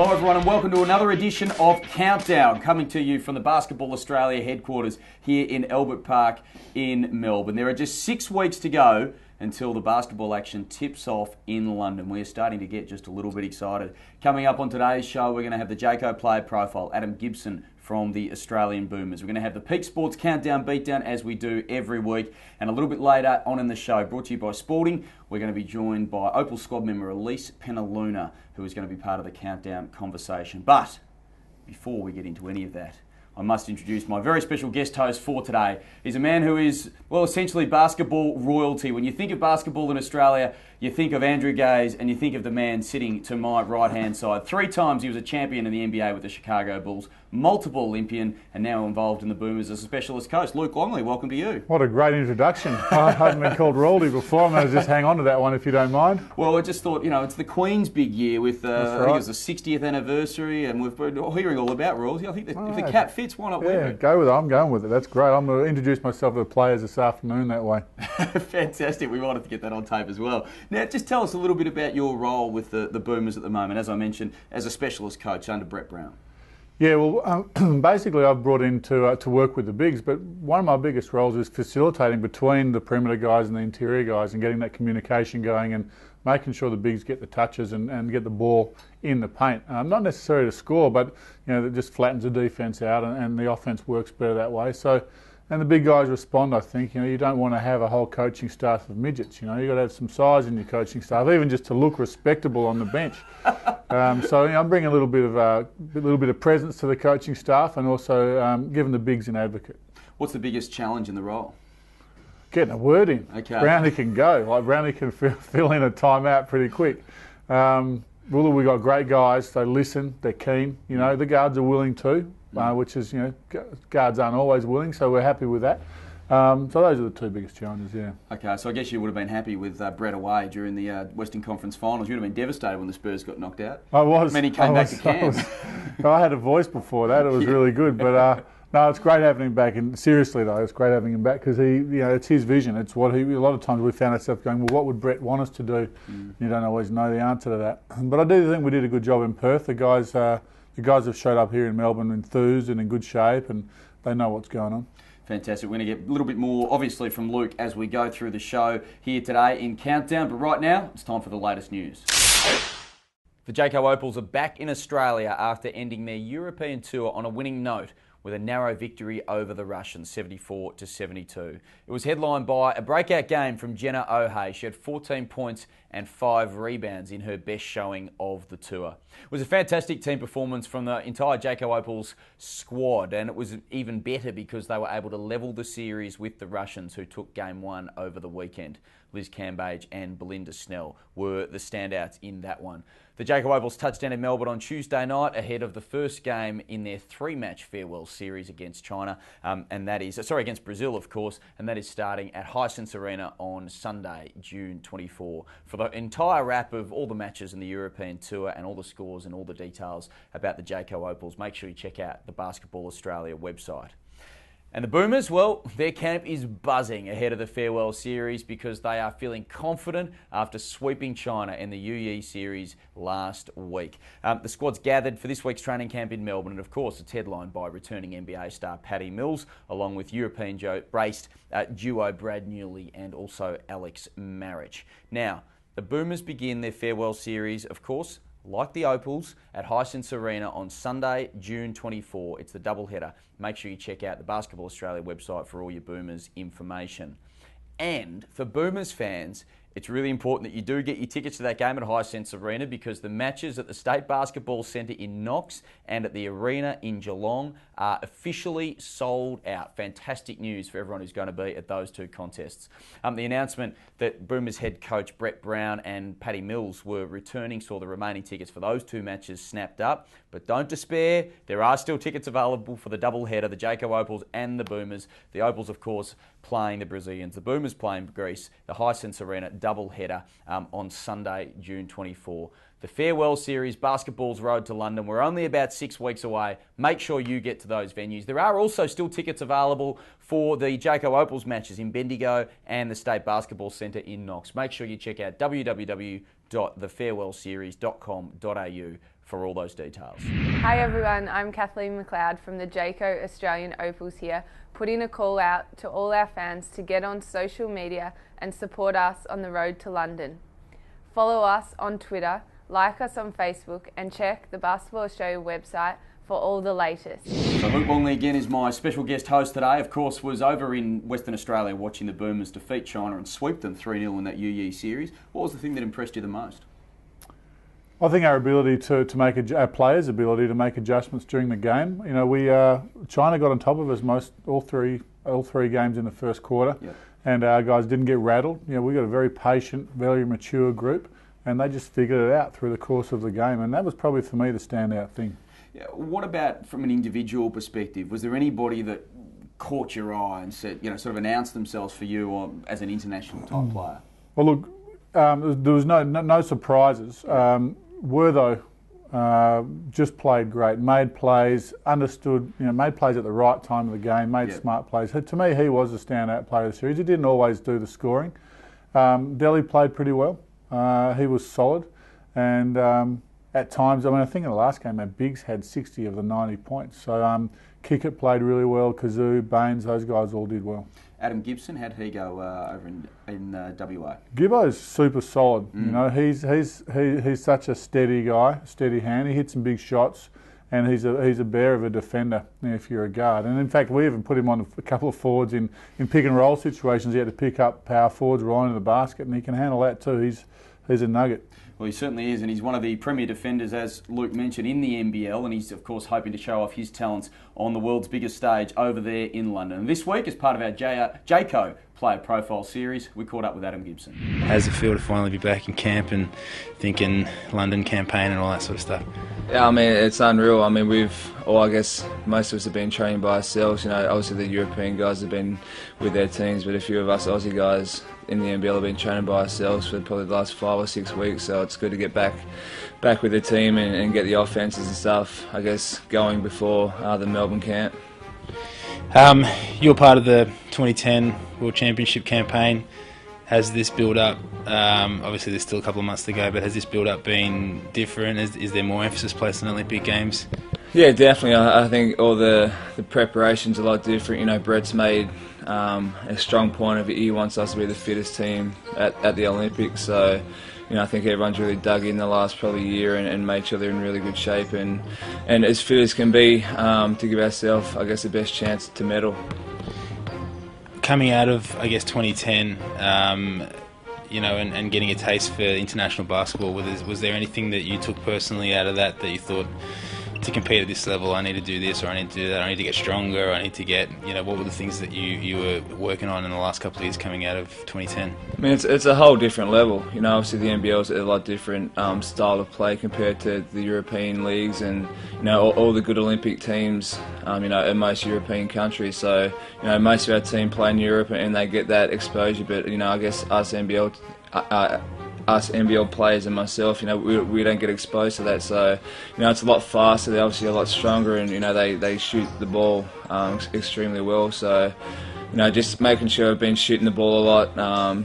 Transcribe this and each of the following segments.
Hello everyone and welcome to another edition of Countdown, coming to you from the Basketball Australia headquarters here in Albert Park in Melbourne. There are just 6 weeks to go until the basketball action tips off in London. We're starting to get just a little bit excited. Coming up on today's show, we're going to have the Jayco player profile, Adam Gibson from the Australian Boomers. We're going to have the Peak Sports Countdown Beatdown as we do every week. And a little bit later on in the show, brought to you by Sporting, we're going to be joined by Opal squad member Elise Penaluna, who is going to be part of the Countdown conversation. But before we get into any of that, I must introduce my very special guest host for today. He's a man who is, well, essentially basketball royalty. When you think of basketball in Australia, you think of Andrew Gaze and you think of the man sitting to my right-hand side. 3 times he was a champion in the NBA with the Chicago Bulls, multiple Olympian, and now involved in the Boomers as a specialist coach. Luke Longley, welcome to you. What a great introduction. I hadn't been called royalty before. I'm going to just hang on to that one if you don't mind. Well, I just thought, you know, it's the Queen's big year with, I think it was the 60th anniversary, and we've been hearing all about royalty. I think that if the cap fits, why not wear it? Go with it. I'm going with it. That's great. I'm going to introduce myself to the players this afternoon that way. Fantastic. We wanted to get that on tape as well. Now, just tell us a little bit about your role with the Boomers at the moment, as I mentioned, as a specialist coach under Brett Brown. Yeah, well, basically I've brought in to work with the bigs, but one of my biggest roles is facilitating between the perimeter guys and the interior guys and getting that communication going and making sure the bigs get the touches and get the ball in the paint. Not necessarily to score, but you know, it just flattens the defence out and the offence works better that way. So, and the big guys respond, I think. You know, you don't want to have a whole coaching staff of midgets. You know, you've got to have some size in your coaching staff, even just to look respectable on the bench. So, you know, I'm bringing a little bit of presence to the coaching staff and also giving the bigs an advocate. What's the biggest challenge in the role? Getting a word in. Okay. Brownie can go. Like Brownie can fill in a timeout pretty quick. We've got great guys. They listen. They're keen. You know, the guards are willing too. Which is, you know, guards aren't always willing, so we're happy with that. So those are the 2 biggest challenges, yeah. Okay, so I guess you would have been happy with Brett away during the Western Conference Finals. You would have been devastated when the Spurs got knocked out. I was. When he came back to Cairns. I had a voice before that. It was really good, but no, it's great having him back. And seriously though, it's great having him back because you know, it's his vision. It's what he. A lot of times we found ourselves going, well, what would Brett want us to do? You don't always know the answer to that. But I do think we did a good job in Perth. The guys have showed up here in Melbourne enthused and in good shape, and they know what's going on. Fantastic. We're going to get a little bit more, obviously, from Luke as we go through the show here today in Countdown. But right now, it's time for the latest news. The Jayco Opals are back in Australia after ending their European tour on a winning note with a narrow victory over the Russians, 74-72. It was headlined by a breakout game from Jenna O'Hay. She had 14 points and 5 rebounds in her best showing of the tour. It was a fantastic team performance from the entire Jayco Opals squad, and it was even better because they were able to level the series with the Russians, who took game 1 over the weekend. Liz Cambage and Belinda Snell were the standouts in that one. The Jayco Opals touched down in Melbourne on Tuesday night ahead of the first game in their 3-match farewell series against China, against Brazil, of course, and that is starting at Hisense Arena on Sunday, June 24. For the entire wrap of all the matches in the European Tour and all the scores and all the details about the Jayco Opals, make sure you check out the Basketball Australia website. And the Boomers, well, their camp is buzzing ahead of the farewell series because they are feeling confident after sweeping China in the UE series last week. The squad's gathered for this week's training camp in Melbourne, and of course it's headlined by returning NBA star Patty Mills, along with European-based duo Brad Newley and also Alex Marich. Now, the Boomers begin their farewell series, of course, like the Opals, at Hisense Arena on Sunday, June 24. It's the doubleheader. Make sure you check out the Basketball Australia website for all your Boomers information. And for Boomers fans, it's really important that you do get your tickets to that game at Hisense Arena because the matches at the State Basketball Centre in Knox and at the Arena in Geelong are officially sold out. Fantastic news for everyone who's going to be at those 2 contests. The announcement that Boomers head coach Brett Brown and Patty Mills were returning saw the remaining tickets for those 2 matches snapped up. But don't despair, there are still tickets available for the doubleheader, the Jayco Opals and the Boomers. The Opals, of course, playing the Brazilians. The Boomers playing Greece. The Hisense Arena doubleheader on Sunday, June 24. The farewell series, Basketball's Road to London. We're only about 6 weeks away. Make sure you get to those venues. There are also still tickets available for the Jayco Opals matches in Bendigo and the State Basketball Centre in Knox. Make sure you check out www.thefarewellseries.com.au for all those details. Hi everyone, I'm Kathleen McLeod from the Jayco Australian Opals here, putting a call out to all our fans to get on social media and support us on the road to London. Follow us on Twitter, like us on Facebook and check the Basketball Australia website for all the latest. So Luke Longley again is my special guest host today. Of course, was over in Western Australia watching the Boomers defeat China and sweep them 3-0 in that UYE series. What was the thing that impressed you the most? I think our ability to make our players' ability to make adjustments during the game. You know, China got on top of us all three games in the first quarter, yep. And our guys didn't get rattled. You know, we got a very patient, very mature group, and they just figured it out through the course of the game, and that was probably for me the standout thing. Yeah, what about from an individual perspective? Was there anybody that caught your eye and said, you know, sort of announced themselves for you as an international type player? Well, look, there was no surprises. Wertho just played great, made plays, understood, you know, made plays at the right time of the game, made smart plays. To me, he was the standout player of the series. He didn't always do the scoring. Delhi played pretty well. He was solid, and at times, I mean, I think in the last game, our bigs had 60 of the 90 points. So Kickett played really well, Kazoo, Baines, those guys all did well. Adam Gibson, how did he go over in WA? Gibbo's super solid. You know, he's such a steady guy, steady hand. He hits some big shots, and he's a bear of a defender if you're a guard. And in fact, we even put him on a couple of forwards in pick and roll situations. He had to pick up power forwards right into the basket, and he can handle that too. He's a nugget. Well, he certainly is, and he's one of the premier defenders, as Luke mentioned, in the NBL, and he's, of course, hoping to show off his talents on the world's biggest stage over there in London. And this week, as part of our Jayco Player Profile series, we caught up with Adam Gibson. How's it feel to finally be back in camp and thinking London campaign and all that sort of stuff? Yeah, I mean, it's unreal. I mean, I guess most of us have been training by ourselves. You know, obviously the European guys have been with their teams, but a few of us Aussie guys in the NBL have been training by ourselves for probably the last 5 or 6 weeks. So it's good to get back with the team and get the offences and stuff, I guess, going before the Melbourne camp. You're part of the 2010 World Championship campaign. Has this build-up, obviously there's still a couple of months to go, but has this build-up been different? Is there more emphasis placed on Olympic Games? Yeah, definitely. I think all the preparation's a lot different. You know, Brett's made a strong point of it. He wants us to be the fittest team at the Olympics. So, you know, I think everyone's really dug in the last probably year and made sure they're in really good shape and as fit as can be to give ourselves, I guess, the best chance to medal. Coming out of, I guess, 2010, you know, and getting a taste for international basketball, was there anything that you took personally out of that you thought, to compete at this level, I need to do this, or I need to do that, I need to get stronger, or I need to get, you know, what were the things that you were working on in the last couple of years coming out of 2010? I mean, it's a whole different level. You know, obviously the NBL is a lot different style of play compared to the European leagues and, you know, all the good Olympic teams, you know, in most European countries. So, you know, most of our team play in Europe and they get that exposure, but, you know, I guess us NBL players and myself, you know, we don't get exposed to that. So, you know, it's a lot faster. They're obviously a lot stronger, and you know, they shoot the ball extremely well. So, you know, just making sure I've been shooting the ball a lot.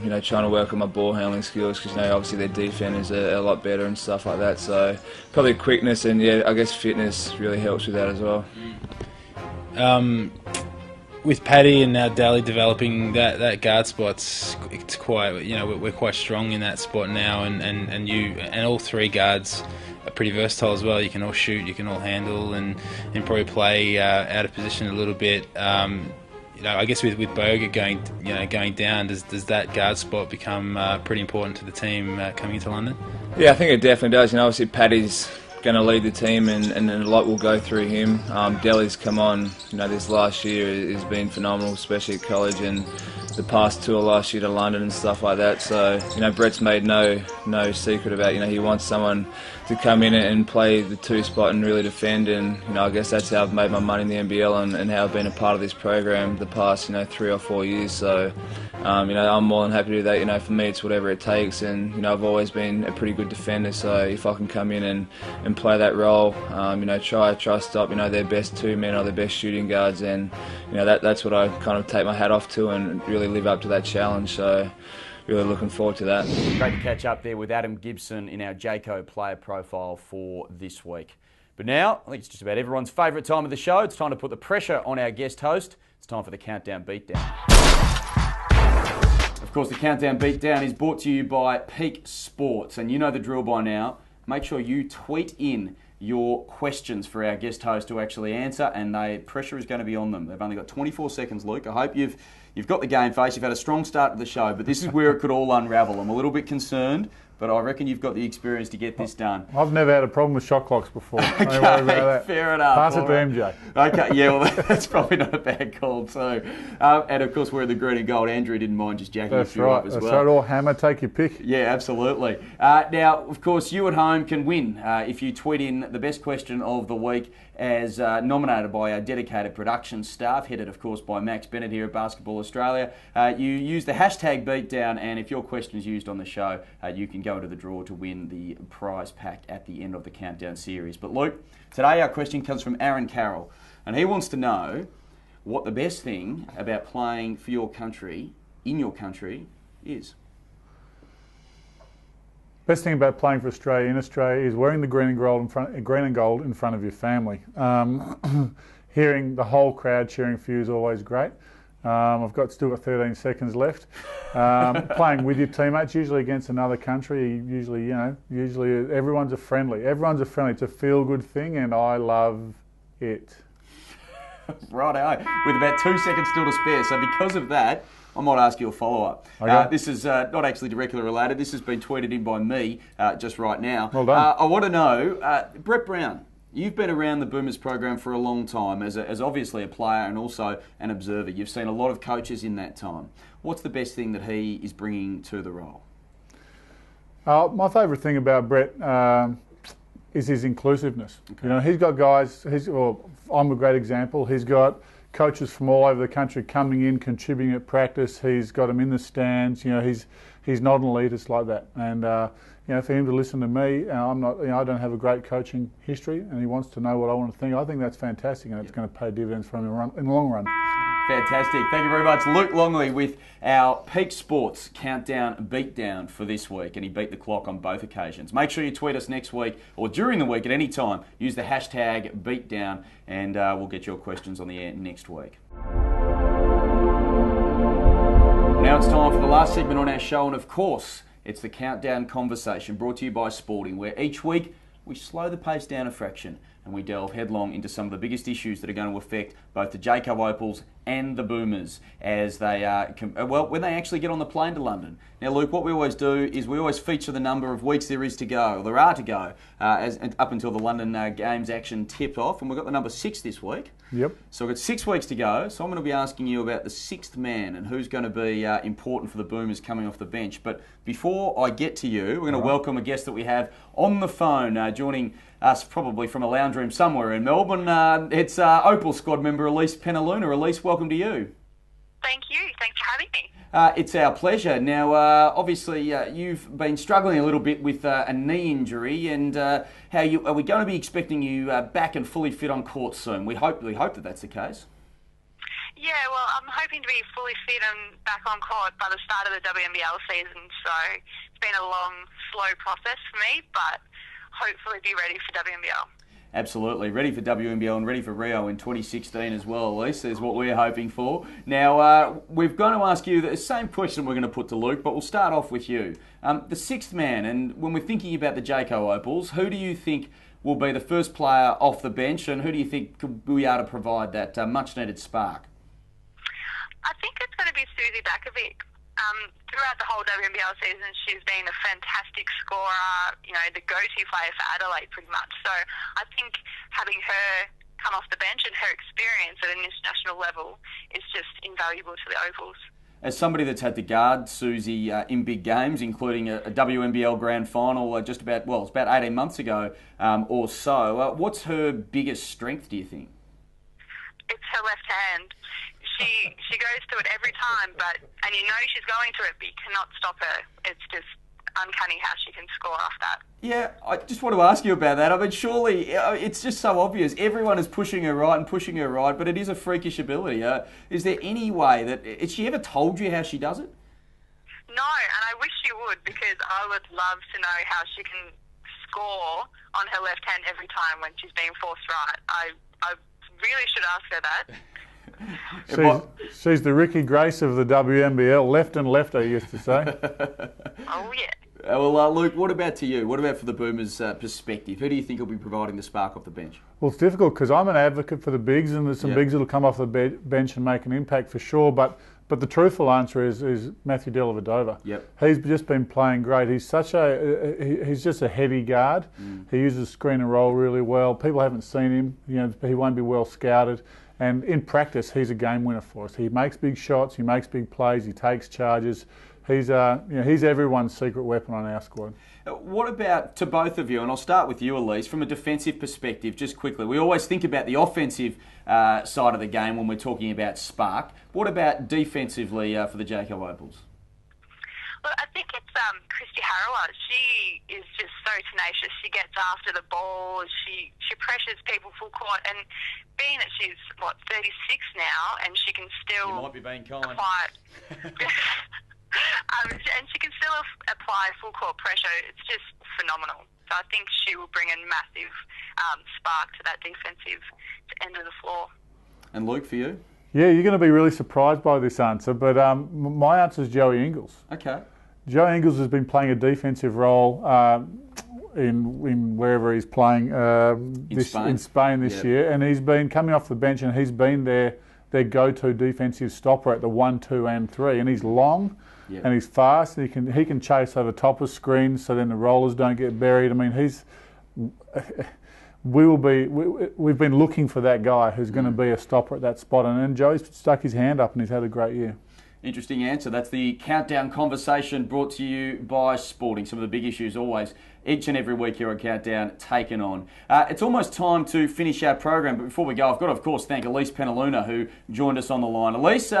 You know, trying to work on my ball handling skills because, you know, obviously their defenders are a lot better and stuff like that. So, probably quickness and I guess fitness really helps with that as well. With Paddy and now Daly developing that guard spot, it's quite, you know, we're quite strong in that spot now, and you and all three guards are pretty versatile as well. You can all shoot, you can all handle, and probably play out of position a little bit. You know, I guess with Bogut going down, does that guard spot become pretty important to the team coming into London? Yeah, I think it definitely does. You know, obviously Paddy's going to lead the team, and a lot will go through him. Delhi's come on, you know, this last year has been phenomenal, especially at college, and the past tour last year to London and stuff like that. So, you know, Brett's made no secret about, you know, he wants someone to come in and play the 2 spot and really defend, and, you know, I guess that's how I've made my money in the NBL and how I've been a part of this program the past, you know, 3 or 4 years. So, you know, I'm more than happy to do that. You know, for me, it's whatever it takes, and, you know, I've always been a pretty good defender, so if I can come in and play that role, you know, try to stop, you know, their best 2 men or their best shooting guards, and, you know, that's what I kind of take my hat off to and really live up to that challenge. So, really looking forward to that. Great to catch up there with Adam Gibson in our Jayco player profile for this week. But now, I think it's just about everyone's favourite time of the show. It's time to put the pressure on our guest host. It's time for the Countdown Beatdown. Of course, the Countdown Beatdown is brought to you by Peak Sports. And you know the drill by now. Make sure you tweet in your questions for our guest host to actually answer, and the pressure is going to be on them. They've only got 24 seconds, Luke. I hope you've got the game face. You've had a strong start to the show, but this is where it could all unravel. I'm a little bit concerned, but I reckon you've got the experience to get this done. I've never had a problem with shot clocks before. Okay, don't worry about that. Fair enough. Pass it to MJ. Okay, yeah, well, that's probably not a bad call too. And of course, we're in the green and gold. Andrew didn't mind just jacking a few up as well. That's right, or hammer, take your pick. Yeah, absolutely. Now, of course, you at home can win if you tweet in the best question of the week as nominated by our dedicated production staff, headed, of course, by Max Bennett here at Basketball Australia. You use the hashtag Beatdown, and if your question is used on the show, you can go to the draw to win the prize pack at the end of the Countdown series. But Luke, today our question comes from Aaron Carroll, and he wants to know what the best thing about playing for your country, in your country, is. Best thing about playing for Australia in Australia is wearing the green and gold in front of your family. Hearing the whole crowd cheering for you is always great. I've still got 13 seconds left. Playing with your teammates, usually against another country. Usually everyone's a friendly. Everyone's a friendly. It's a feel-good thing, and I love it. Righto. With about 2 seconds still to spare, so because of that, I might ask you a follow-up. Okay. This is not actually directly related. This has been tweeted in by me just right now. Well done. I want to know, Brett Brown, you've been around the Boomers program for a long time as obviously a player and also an observer. You've seen a lot of coaches in that time. What's the best thing that he is bringing to the role? My favourite thing about Brett is his inclusiveness. Okay. You know, he's got guys. I'm a great example. He's got coaches from all over the country coming in, contributing at practice. He's got them in the stands. You know, he's not an elitist like that. And you know, for him to listen to me, I'm not. You know, I don't have a great coaching history, and he wants to know what I want to think. I think that's fantastic, and it's going to pay dividends for him in the long run. Fantastic. Thank you very much. Luke Longley with our Peak Sports Countdown Beatdown for this week, and he beat the clock on both occasions. Make sure you tweet us next week or during the week at any time. Use the hashtag Beatdown, and we'll get your questions on the air next week. Now it's time for the last segment on our show, and of course, it's the Countdown Conversation, brought to you by Sporting, where each week we slow the pace down a fraction and we delve headlong into some of the biggest issues that are going to affect both the Jayco Opals and the Boomers as they when they actually get on the plane to London. Now, Luke, what we always do is we always feature the number of weeks there are to go, up until the London Games action tipped off, and we've got the number 6 this week. Yep. So we've got 6 weeks to go, so I'm going to be asking you about the 6th man and who's going to be important for the Boomers coming off the bench. But before I get to you, we're going to welcome a guest that we have on the phone, joining us probably from a lounge room somewhere in Melbourne. It's Opal squad member Elise Penaluna. Elise, welcome to you. Thank you. Thanks for having me. It's our pleasure. Now, obviously, you've been struggling a little bit with a knee injury, and are we going to be expecting you back and fully fit on court soon? We hope that that's the case. Yeah, well, I'm hoping to be fully fit and back on court by the start of the WNBL season. So it's been a long, slow process for me, but hopefully be ready for WNBL. Absolutely. Ready for WNBL and ready for Rio in 2016 as well, Elise, is what we're hoping for. Now, we're going to ask you the same question we're going to put to Luke, but we'll start off with you. The 6th man, and when we're thinking about the Jayco Opals, who do you think will be the first player off the bench, and who do you think could be able to provide that much-needed spark? I think it's going to be Susie Bakovic. Throughout the whole WNBL season, she's been a fantastic scorer, you know, the go-to player for Adelaide pretty much. So I think having her come off the bench and her experience at an international level is just invaluable to the Opals. As somebody that's had to guard Susie in big games, including a WNBL Grand Final it's about 18 months ago or so, what's her biggest strength, do you think? It's her left hand. She goes to it every time, and you know she's going to it, but you cannot stop her. It's just uncanny how she can score off that. Yeah, I just want to ask you about that. I mean, surely it's just so obvious. Everyone is pushing her right, but it is a freakish ability. Is there any way that... Has she ever told you how she does it? No, and I wish she would, because I would love to know how she can score on her left hand every time when she's being forced right. I really should ask her that. She's the Ricky Grace of the WNBL, left and left, I used to say. Oh, yeah. Well, Luke, what about to you? What about for the Boomers' perspective? Who do you think will be providing the spark off the bench? Well, it's difficult because I'm an advocate for the bigs, and there's some bigs that'll come off the bench and make an impact for sure. But the truthful answer is Matthew Dellavedova. Yep. He's just been playing great. He's he's just a heavy guard. He uses screen and roll really well. People haven't seen him. He won't be well scouted. And in practice, he's a game winner for us. He makes big shots. He makes big plays. He takes charges. He's everyone's secret weapon on our squad. What about to both of you, and I'll start with you, Elise, from a defensive perspective, just quickly. We always think about the offensive side of the game when we're talking about spark. What about defensively for the Jayco Opals? Well, I think it's Christy Harrower. She is just so tenacious. She gets after the ball. She pressures people full court. And being that she's, 36 now, and she can still... You might be being kind. And she can still apply full court pressure. It's just phenomenal. So I think she will bring a massive spark to that defensive end of the floor. And Luke, for you? Yeah, you're going to be really surprised by this answer, but my answer is Joey Ingles. Okay. Joey Ingles has been playing a defensive role in wherever he's playing in Spain this year, and he's been coming off the bench, and he's been their go-to defensive stopper at the 1, 2 and 3, and he's long. Yep. And he's fast. He can chase over top of screens, so then the rollers don't get buried. I mean, we've been looking for that guy who's going to be a stopper at that spot, and then Joey's stuck his hand up and he's had a great year. Interesting answer. That's the Countdown conversation brought to you by Sporting. Some of the big issues always, each and every week here at Countdown, taken on. It's almost time to finish our program, but before we go, I've got to, of course, thank Elise Penaluna, who joined us on the line. Elise,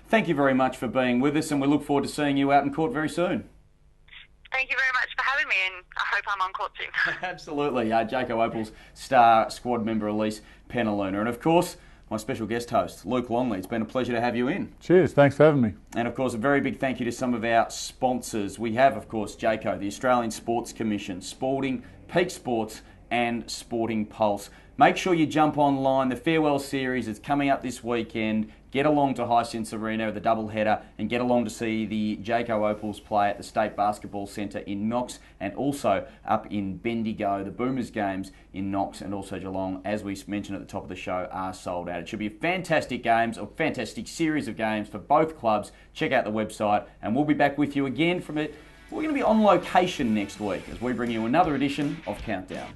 thank you very much for being with us, and we look forward to seeing you out in court very soon. Thank you very much for having me, and I hope I'm on court soon. Absolutely. Jayco Opals star squad member Elise Penaluna. And, of course, my special guest host, Luke Longley. It's been a pleasure to have you in. Cheers, thanks for having me. And of course, a very big thank you to some of our sponsors. We have, of course, Jayco, the Australian Sports Commission, Sporting, Peak Sports and Sporting Pulse. Make sure you jump online. The Farewell Series is coming up this weekend. Get along to Hisense Arena, the doubleheader, and get along to see the Jayco Opals play at the State Basketball Centre in Knox, and also up in Bendigo. The Boomers games in Knox and also Geelong, as we mentioned at the top of the show, are sold out. It should be fantastic games, a fantastic series of games for both clubs. Check out the website, and we'll be back with you again from it. We're going to be on location next week as we bring you another edition of Countdown.